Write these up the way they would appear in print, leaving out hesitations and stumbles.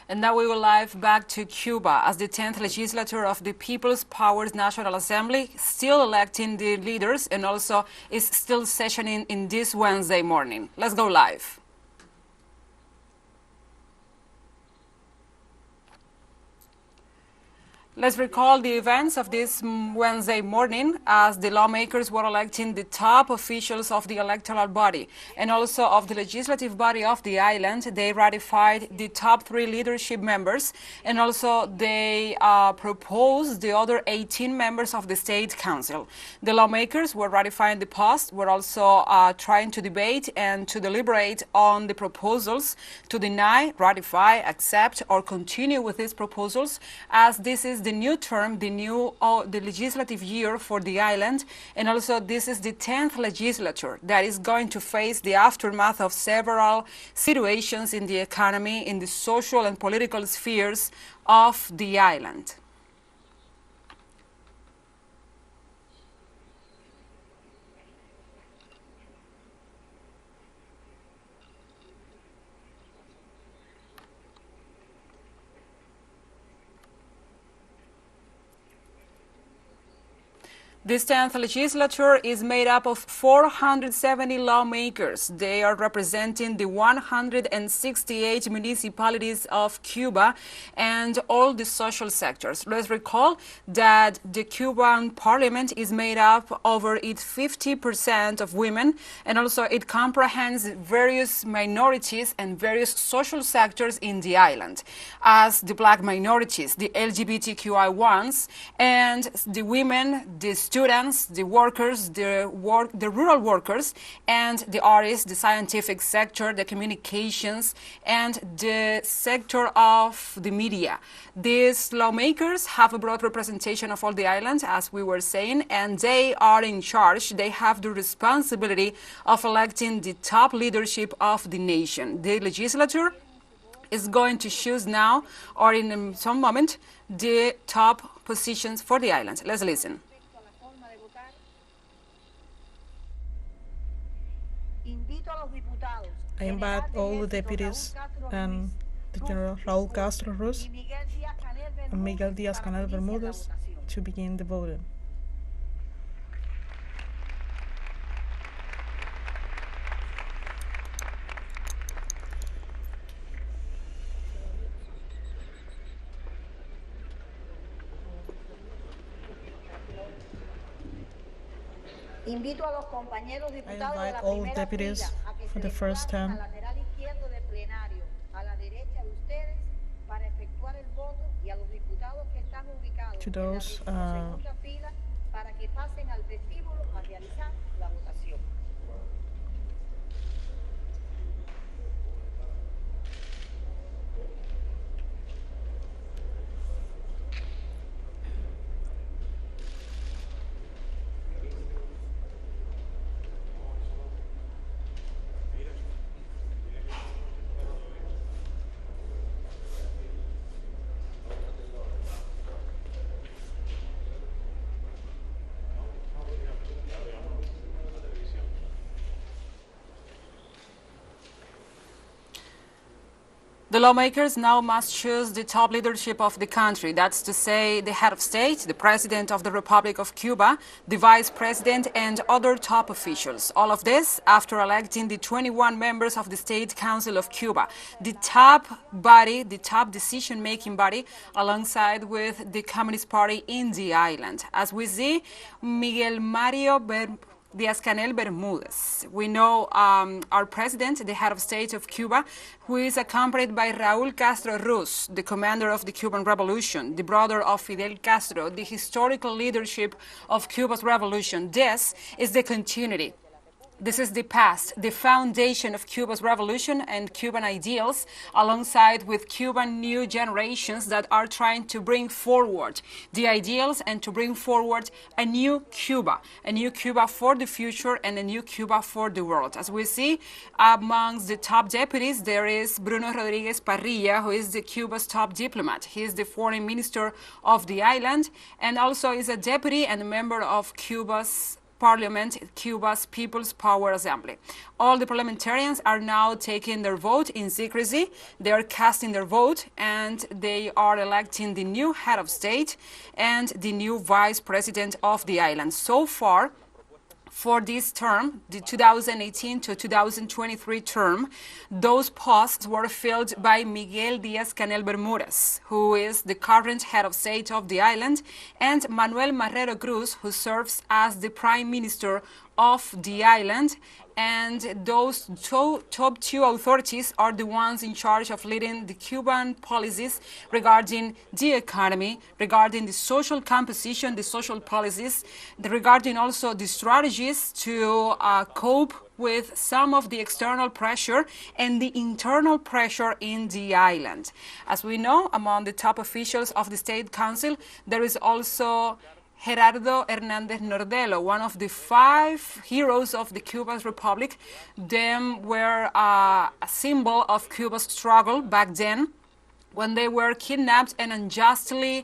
And now we will live back to Cuba as the 10th legislature of the People's Powers National Assembly still electing the leaders and also is still sessioning in this Wednesday morning. Let's go live. Let's recall the events of this Wednesday morning as the lawmakers were electing the top officials of the electoral body and also of the legislative body of the island. They ratified the top 3 leadership members and also they proposed the other 18 members of the state council. The lawmakers were ratifying the post, were also trying to debate and to deliberate on the proposals to deny, ratify, accept or continue with these proposals, as this is the new term, the legislative year for the island, and also this is the 10th legislature that is going to face the aftermath of several situations in the economy, in the social and political spheres of the island. This 10th legislature is made up of 470 lawmakers. They are representing the 168 municipalities of Cuba and all the social sectors. Let's recall that the Cuban parliament is made up over its 50% of women, and also it comprehends various minorities and various social sectors in the island, as the black minorities, the LGBTQI ones, and the women, the students, the workers, the rural workers, and the artists, the scientific sector, the communications, and the sector of the media. These lawmakers have a broad representation of all the island, as we were saying, and they are in charge. They have the responsibility of electing the top leadership of the nation. The legislature is going to choose now, or in some moment, the top positions for the island. Let's listen. I invite all the deputies and the General Raúl Castro Ruz and Miguel Díaz-Canel Bermúdez to begin the voting. I invite all deputies for the first term to those The lawmakers now must choose the top leadership of the country. That's to say, the head of state, the president of the Republic of Cuba, the vice president, and other top officials. All of this after electing the 21 members of the State Council of Cuba, the top body, the top decision-making body, alongside with the Communist Party in the island. As we see, Miguel Mario Díaz-Canel Bermúdez. We know our president, the head of state of Cuba, who is accompanied by Raúl Castro Ruz, the commander of the Cuban Revolution, the brother of Fidel Castro, the historical leadership of Cuba's revolution. This is the continuity. This is the past, the foundation of Cuba's revolution and Cuban ideals, alongside with Cuban new generations that are trying to bring forward the ideals and to bring forward a new Cuba for the future and a new Cuba for the world. As we see, amongst the top deputies, there is Bruno Rodríguez Parrilla, who is Cuba's top diplomat. He is the foreign minister of the island and also is a deputy and a member of Cuba's parliament, Cuba's People's Power Assembly. All the parliamentarians are now taking their vote in secrecy. They are casting their vote, and they are electing the new head of state and the new vice president of the island. So far, for this term, the 2018 to 2023 term, those posts were filled by Miguel Díaz-Canel Bermúdez, who is the current head of state of the island, and Manuel Marrero Cruz, who serves as the prime minister of the island. And those top two authorities are the ones in charge of leading the Cuban policies regarding the economy, regarding the social composition, the social policies, regarding also the strategies to cope with some of the external pressure and the internal pressure in the island. As we know, among the top officials of the State Council, there is also Gerardo Hernández Nordelo, one of the 5 heroes of the Cuban Republic. Them were a symbol of Cuba's struggle back then, when they were kidnapped and unjustly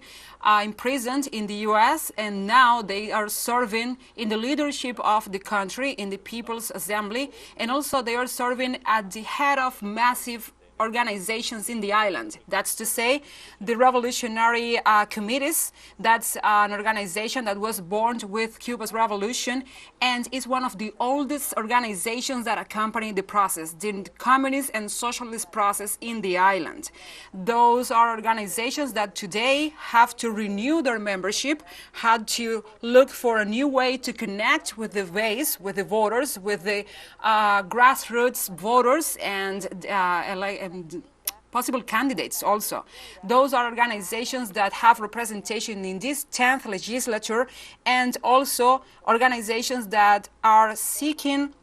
imprisoned in the U.S., and now they are serving in the leadership of the country, in the People's Assembly, and also they are serving at the head of massive organizations in the island. That's to say, the Revolutionary Committees. That's an organization that was born with Cuba's revolution and is one of the oldest organizations that accompany the process, the communist and socialist process in the island. Those are organizations that today have to renew their membership, had to look for a new way to connect with the base, with the voters, with the grassroots voters, and possible candidates also. Those are organizations that have representation in this 10th legislature, and also organizations that are seeking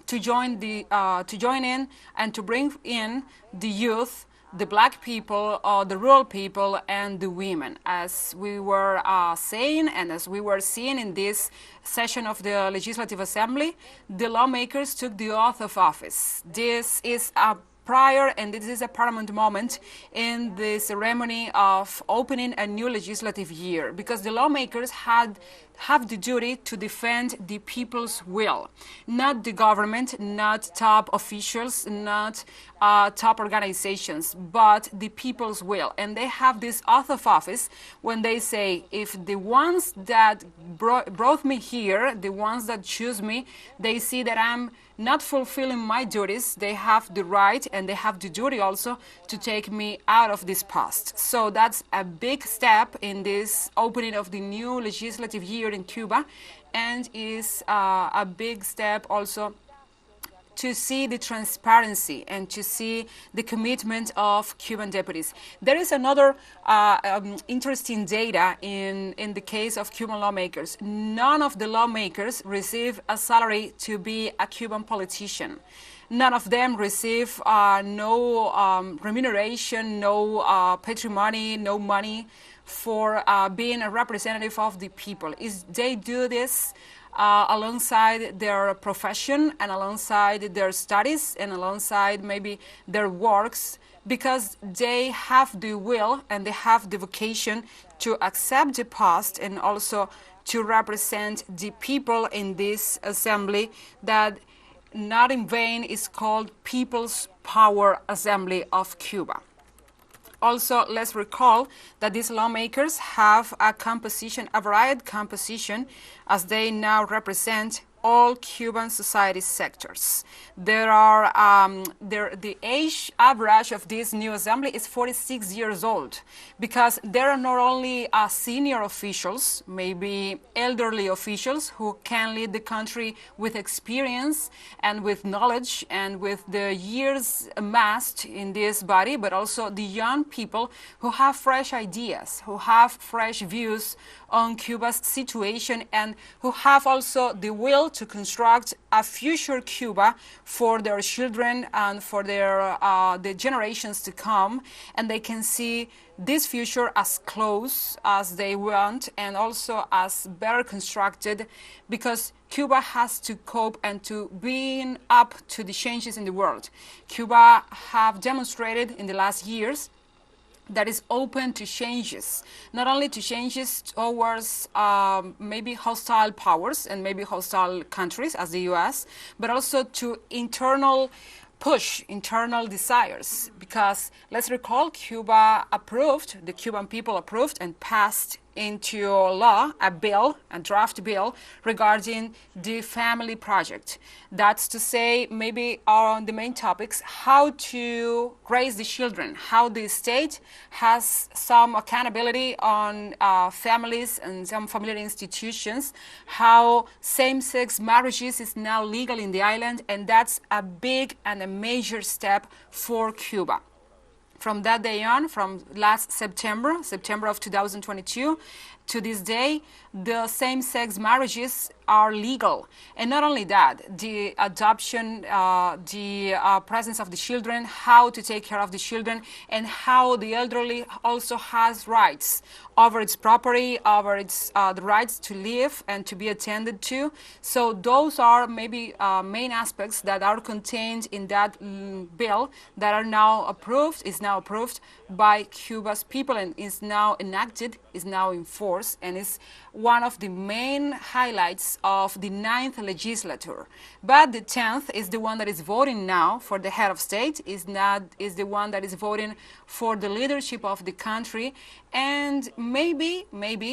to join in and to bring in the youth, the black people, the rural people, and the women. As we were saying and as we were seeing in this session of the Legislative Assembly, the lawmakers took the oath of office. This is a prior, and this is a paramount moment in the ceremony of opening a new legislative year, because the lawmakers have the duty to defend the people's will, not the government, not top officials, not top organizations, but the people's will. And they have this oath of office when they say, if the ones that brought me here, the ones that choose me, they see that I'm not fulfilling my duties, they have the right and they have the duty also to take me out of this post. So that's a big step in this opening of the new legislative year in Cuba, and is a big step also to see the transparency and to see the commitment of Cuban deputies. There is another interesting data in the case of Cuban lawmakers. None of the lawmakers receive a salary to be a Cuban politician. None of them receive no remuneration, no patrimony, no money for being a representative of the people. They do this alongside their profession and alongside their studies and alongside maybe their works, because they have the will and they have the vocation to accept the post and also to represent the people in this assembly that not in vain is called People's Power Assembly of Cuba. Also, let's recall that these lawmakers have a varied composition, as they now represent all Cuban society sectors. The age average of this new assembly is 46 years old, because there are not only senior officials, maybe elderly officials who can lead the country with experience and with knowledge and with the years amassed in this body, but also the young people who have fresh ideas, who have fresh views on Cuba's situation, and who have also the will to construct a future Cuba for their children and for the generations to come. And they can see this future as close as they want and also as better constructed, because Cuba has to cope and to being up to the changes in the world. Cuba have demonstrated in the last years that is open to changes, not only to changes towards maybe hostile powers and maybe hostile countries as the US, but also to internal push, internal desires. Because let's recall, the Cuban people approved and passed into law a bill, a draft bill regarding the family project. That's to say, maybe on the main topics, how to raise the children, how the state has some accountability on families and some family institutions, how same-sex marriages is now legal in the island, and that's a big and a major step for Cuba. From that day on, from last September of 2022, to this day, the same-sex marriages are legal. And not only that, the adoption, the presence of the children, how to take care of the children, and how the elderly also has rights over its property, over its the rights to live and to be attended to. So those are maybe main aspects that are contained in that bill that are now approved, is now approved by Cuba's people and is now enacted, is now in force, and is one of the main highlights of the 9th legislature. But the 10th is the one that is voting now for the head of state, is the one that is voting for the leadership of the country, and maybe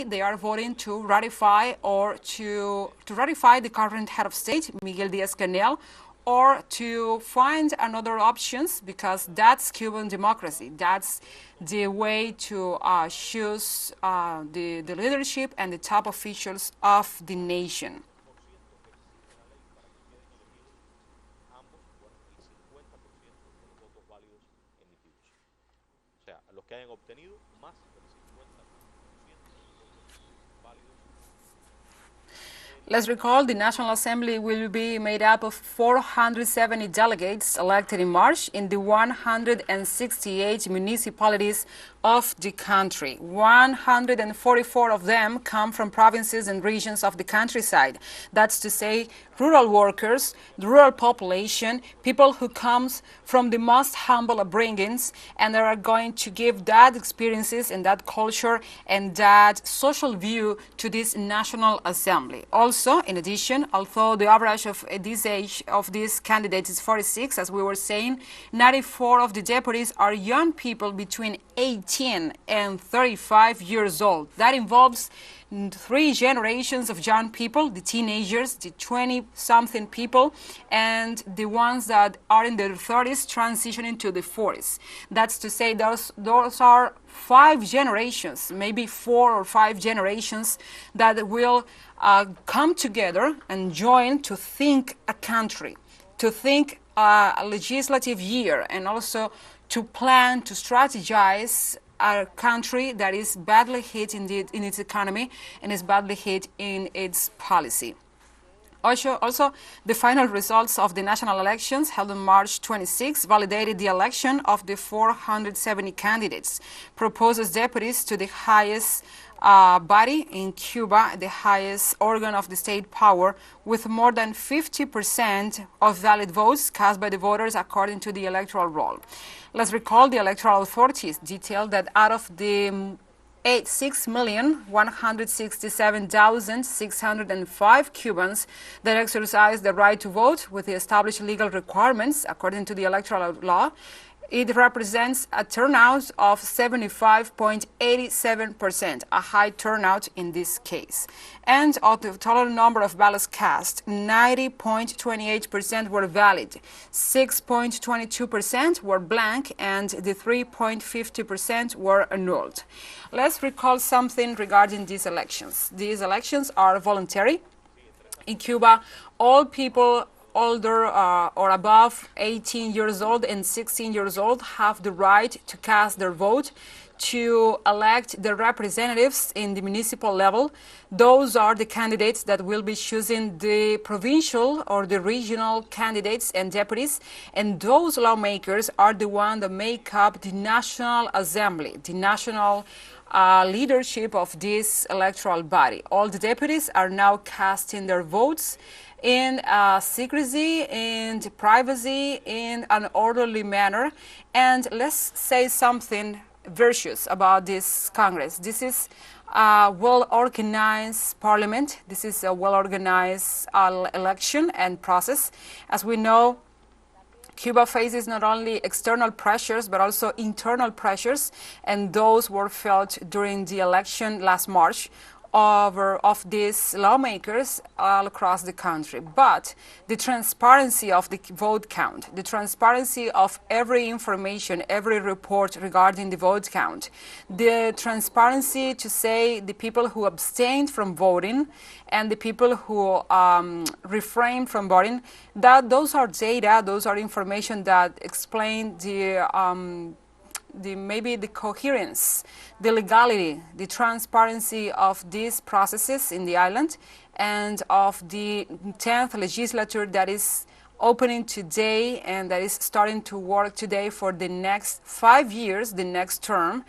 they are voting to ratify or to ratify the current head of state, Miguel Díaz-Canel, or to find another options, because that's Cuban democracy. That's the way to choose the leadership and the top officials of the nation. Let's recall the National Assembly will be made up of 470 delegates elected in March in the 168 municipalities of the country. 144 of them come from provinces and regions of the countryside. That's to say, rural workers, the rural population, people who comes from the most humble upbringings, and they are going to give that experiences and that culture and that social view to this National Assembly. Also, in addition, although the average of this age of these candidates is 46, as we were saying, 94 of the deputies are young people between 18 and 35 years old. That involves 3 generations of young people, the teenagers, the 20-something people, and the ones that are in their 30s transitioning to the 40s. That's to say, those are 5 generations, maybe 4 or 5 generations that will come together and join to think a country, to think a legislative year, and also to plan, to strategize a country that is badly hit indeed in its economy and is badly hit in its policy. Also, the final results of the national elections held on March 26 validated the election of the 470 candidates proposed as deputies to the highest body in Cuba, the highest organ of the state power, with more than 50% of valid votes cast by the voters according to the electoral roll. Let's recall the electoral authorities detailed that out of the 6,167,605 Cubans that exercised the right to vote with the established legal requirements according to the electoral law, it represents a turnout of 75.87%, a high turnout in this case. And of the total number of ballots cast, 90.28% were valid, 6.22% were blank, and the 3.50% were annulled. Let's recall something regarding these elections. These elections are voluntary. In Cuba, all people older or above 18 years old and 16 years old have the right to cast their vote to elect the representatives in the municipal level. Those are the candidates that will be choosing the provincial or the regional candidates and deputies, and those lawmakers are the ones that make up the National Assembly, the national leadership of this electoral body. All the deputies are now casting their votes in secrecy, in privacy, in an orderly manner. And let's say something virtues about this Congress. This is a well-organized parliament. This is a well-organized election and process. As we know, Cuba faces not only external pressures, but also internal pressures, and those were felt during the election last March of these lawmakers all across the country. But the transparency of the vote count, the transparency of every information, every report regarding the vote count, the transparency to say the people who abstained from voting and the people who refrained from voting, that those are data, those are information that explain maybe the coherence, the legality, the transparency of these processes in the island, and of the 10th legislature that is opening today and that is starting to work today for the next 5 years, the next term,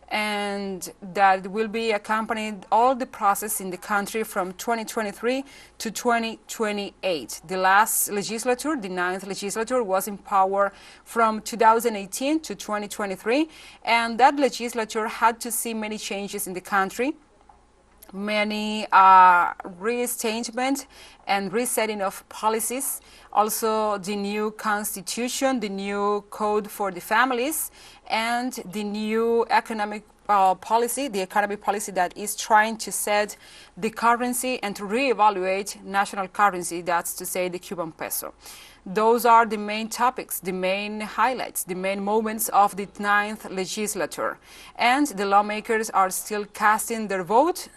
and that will be accompanied all the process in the country from 2023 to 2028. The last legislature, the 9th legislature, was in power from 2018 to 2023, and that legislature had to see many changes in the country, many reestatement and resetting of policies, also the new constitution, the new code for the families, and the new economic policy, the economic policy that is trying to set the currency and to reevaluate national currency, that's to say the Cuban peso. Those are the main topics, the main highlights, the main moments of the 9th legislature. And the lawmakers are still casting their vote.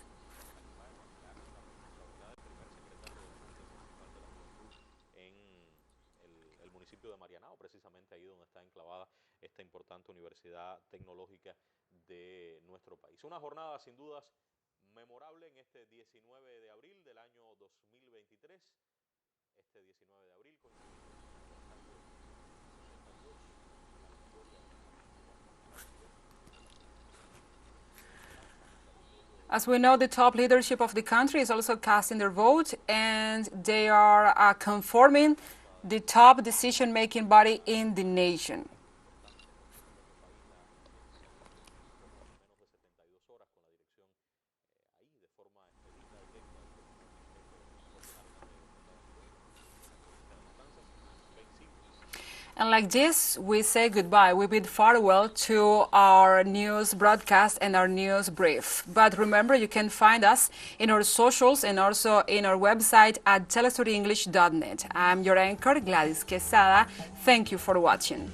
Esta importante universidad tecnológica de nuestro país. Una jornada sin dudas memorable en este 19 de abril del año 2023. Este 19 de abril As we know, the top leadership of the country is also casting their vote, and they are conforming the top decision-making body in the nation. And like this, we say goodbye. We bid farewell to our news broadcast and our news brief. But remember, you can find us in our socials and also in our website at telesurenglish.net. I'm your anchor, Gladys Quesada. Thank you for watching.